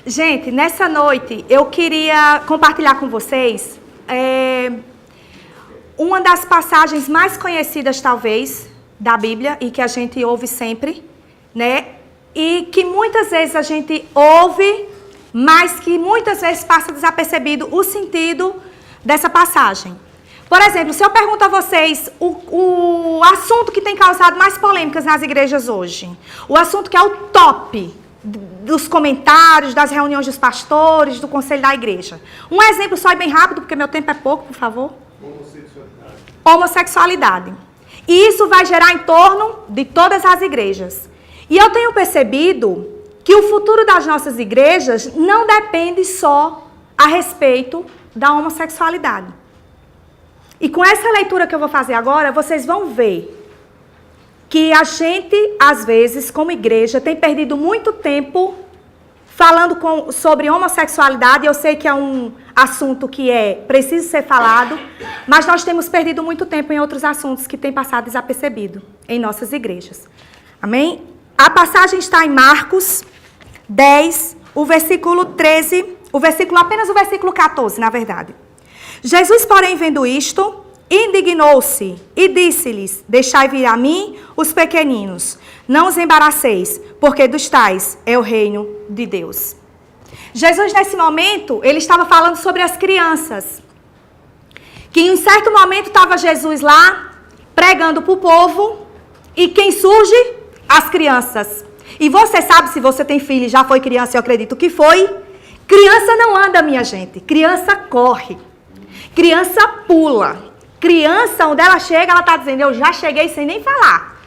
Gente, nessa noite eu queria compartilhar com vocês uma das passagens mais conhecidas, talvez, da Bíblia e que a gente ouve sempre, né? E que muitas vezes a gente ouve, mas que muitas vezes passa desapercebido o sentido dessa passagem. Por exemplo, se eu pergunto a vocês o assunto que tem causado mais polêmicas nas igrejas hoje, o assunto que é o top dos comentários, das reuniões dos pastores, do conselho da igreja. Um exemplo só e bem rápido, porque meu tempo é pouco, por favor. Homossexualidade. E isso vai gerar em torno de todas as igrejas. E eu tenho percebido que o futuro das nossas igrejas não depende só a respeito da homossexualidade. E com essa leitura que eu vou fazer agora, vocês vão ver que a gente, às vezes, como igreja, tem perdido muito tempo falando sobre homossexualidade. Eu sei que é um assunto que preciso ser falado, mas nós temos perdido muito tempo em outros assuntos que têm passado desapercebido em nossas igrejas. Amém? A passagem está em Marcos 10, o versículo 13, apenas o versículo 14, na verdade. Jesus, porém, vendo isto, indignou-se e disse-lhes: deixai vir a mim os pequeninos, não os embaraceis, porque dos tais é o reino de Deus. Jesus, nesse momento, ele estava falando sobre as crianças. Que em um certo momento estava Jesus lá, pregando para o povo, e quem surge? As crianças. E você sabe, se você tem filho e já foi criança, eu acredito que foi, criança não anda, minha gente, criança corre, criança pula. Criança, onde ela chega, ela está dizendo: eu já cheguei sem nem falar.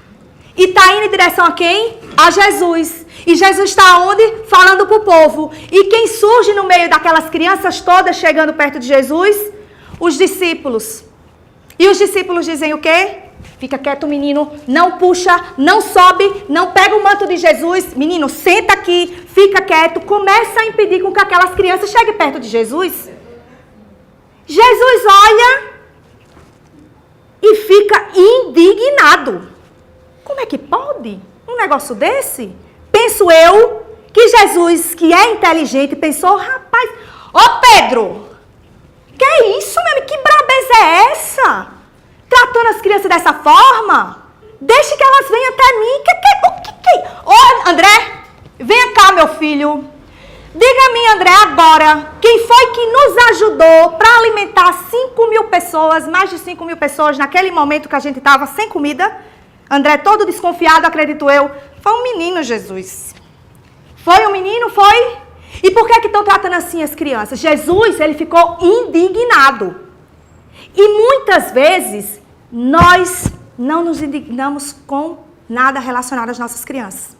E está indo em direção a quem? A Jesus. E Jesus está onde? Falando para o povo. E quem surge no meio daquelas crianças todas chegando perto de Jesus? Os discípulos. E os discípulos dizem o quê? Fica quieto, menino, não puxa, não sobe, não pega o manto de Jesus. Menino, senta aqui, fica quieto. Começa a impedir com que aquelas crianças cheguem perto de Jesus. Jesus olha e fica indignado. Como é que pode um negócio desse? Penso eu que Jesus, que é inteligente, pensou: rapaz, ô Pedro, que é isso, meu amigo? Que brabeza é essa? Tratando as crianças dessa forma? Deixe que elas venham até mim. Ô, André, venha cá, meu filho. Diga-me, André, agora, quem foi que nos ajudou para alimentar 5.000 pessoas, mais de 5.000 pessoas, naquele momento que a gente estava sem comida? André, todo desconfiado, acredito eu. Foi um menino, Jesus. Foi um menino, foi? E por que estão tratando assim as crianças? Jesus, ele ficou indignado. E muitas vezes, nós não nos indignamos com nada relacionado às nossas crianças.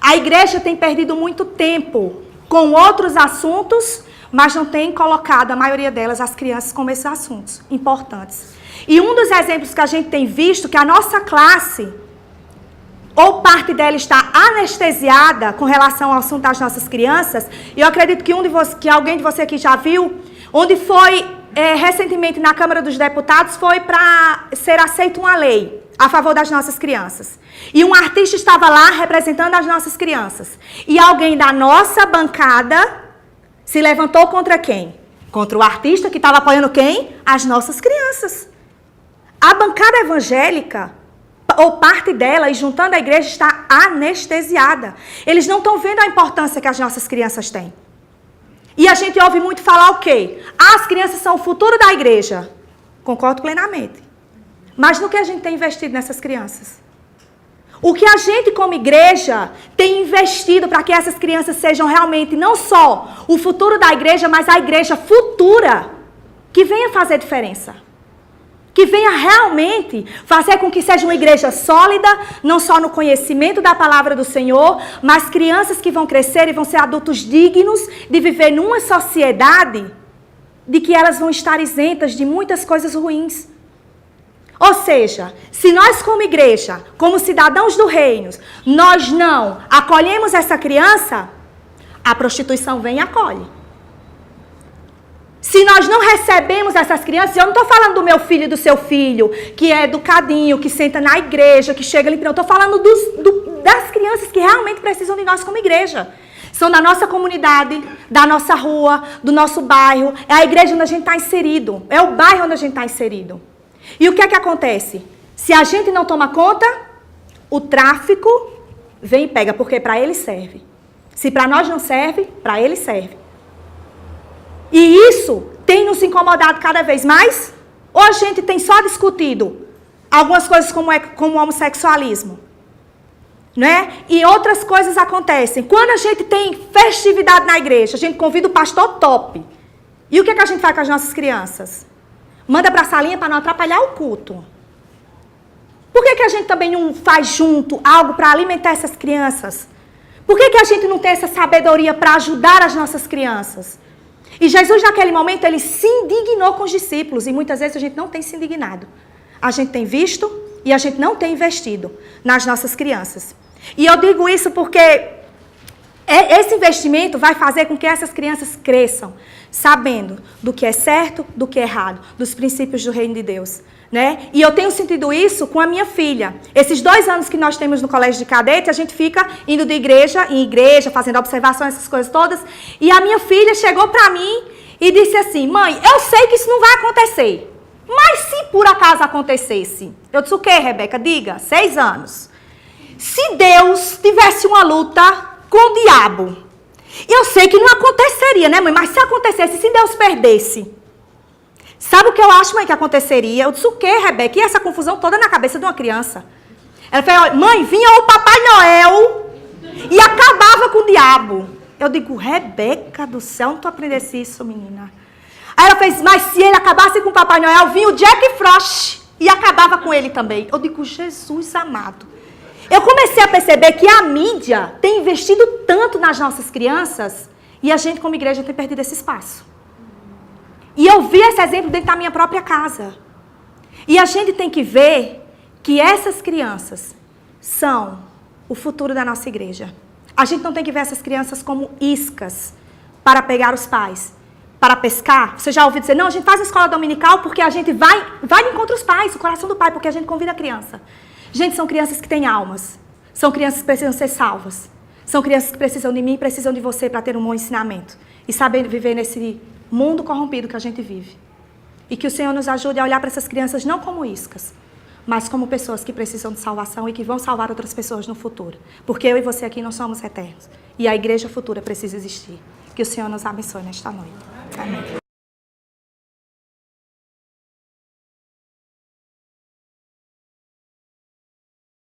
A igreja tem perdido muito tempo com outros assuntos, mas não tem colocado, a maioria delas, as crianças como esses assuntos importantes. E um dos exemplos que a gente tem visto, que a nossa classe, ou parte dela está anestesiada com relação ao assunto das nossas crianças, e eu acredito que alguém de você aqui já viu, onde foi recentemente na Câmara dos Deputados, foi para ser aceita uma lei a favor das nossas crianças. E um artista estava lá representando as nossas crianças. E alguém da nossa bancada se levantou contra quem? Contra o artista que estava apoiando quem? As nossas crianças. A bancada evangélica, ou parte dela, e juntando a igreja, está anestesiada. Eles não estão vendo a importância que as nossas crianças têm. E a gente ouve muito falar o quê? As crianças são o futuro da igreja. Concordo plenamente. Mas no que a gente tem investido nessas crianças? O que a gente, como igreja, tem investido para que essas crianças sejam realmente não só o futuro da igreja, mas a igreja futura, que venha fazer diferença. Que venha realmente fazer com que seja uma igreja sólida, não só no conhecimento da palavra do Senhor, mas crianças que vão crescer e vão ser adultos dignos de viver numa sociedade de que elas vão estar isentas de muitas coisas ruins. Ou seja, se nós como igreja, como cidadãos do reino, nós não acolhemos essa criança, a prostituição vem e acolhe. Se nós não recebemos essas crianças, eu não estou falando do meu filho e do seu filho, que é educadinho, que senta na igreja, que chega ali, não. Eu estou falando das crianças que realmente precisam de nós como igreja. São da nossa comunidade, da nossa rua, do nosso bairro. É a igreja onde a gente está inserido. É o bairro onde a gente está inserido. E o que é que acontece? Se a gente não toma conta, o tráfico vem e pega, porque para ele serve. Se para nós não serve, para ele serve. E isso tem nos incomodado cada vez mais? Ou a gente tem só discutido algumas coisas como o homossexualismo? Né? E outras coisas acontecem. Quando a gente tem festividade na igreja, a gente convida o pastor top. E o que é que a gente faz com as nossas crianças? Manda para a salinha para não atrapalhar o culto. Por que a gente também não faz junto algo para alimentar essas crianças? Por que a gente não tem essa sabedoria para ajudar as nossas crianças? E Jesus, naquele momento, ele se indignou com os discípulos. E muitas vezes a gente não tem se indignado. A gente tem visto e a gente não tem investido nas nossas crianças. E eu digo isso porque esse investimento vai fazer com que essas crianças cresçam, sabendo do que é certo, do que é errado, dos princípios do reino de Deus. Né? E eu tenho sentido isso com a minha filha. Esses 2 anos que nós temos no colégio de cadete, a gente fica indo de igreja em igreja, fazendo observações, essas coisas todas. E a minha filha chegou para mim e disse assim: mãe, eu sei que isso não vai acontecer. Mas se por acaso acontecesse? Eu disse: o quê, Rebeca? Diga, 6 anos. Se Deus tivesse uma luta com o diabo, eu sei que não aconteceria, né, mãe? Mas se acontecesse, se Deus perdesse, sabe o que eu acho, mãe, que aconteceria? Eu disse: o quê, Rebeca? E essa confusão toda na cabeça de uma criança? Ela falou: mãe, vinha o Papai Noel e acabava com o diabo. Eu digo: Rebeca do céu, não tu aprendesse isso, menina. Aí ela fez: mas se ele acabasse com o Papai Noel, vinha o Jack Frost e acabava com ele também. Eu digo: Jesus amado. Eu comecei a perceber que a mídia tem investido tanto nas nossas crianças e a gente, como igreja, tem perdido esse espaço. E eu vi esse exemplo dentro da minha própria casa. E a gente tem que ver que essas crianças são o futuro da nossa igreja. A gente não tem que ver essas crianças como iscas para pegar os pais, para pescar. Você já ouviu dizer: não, a gente faz a escola dominical porque a gente vai encontrar os pais, o coração do pai, porque a gente convida a criança. Gente, são crianças que têm almas. São crianças que precisam ser salvas. São crianças que precisam de mim e precisam de você para ter um bom ensinamento. E saber viver nesse mundo corrompido que a gente vive. E que o Senhor nos ajude a olhar para essas crianças não como iscas, mas como pessoas que precisam de salvação e que vão salvar outras pessoas no futuro. Porque eu e você aqui não somos eternos. E a igreja futura precisa existir. Que o Senhor nos abençoe nesta noite. Amém.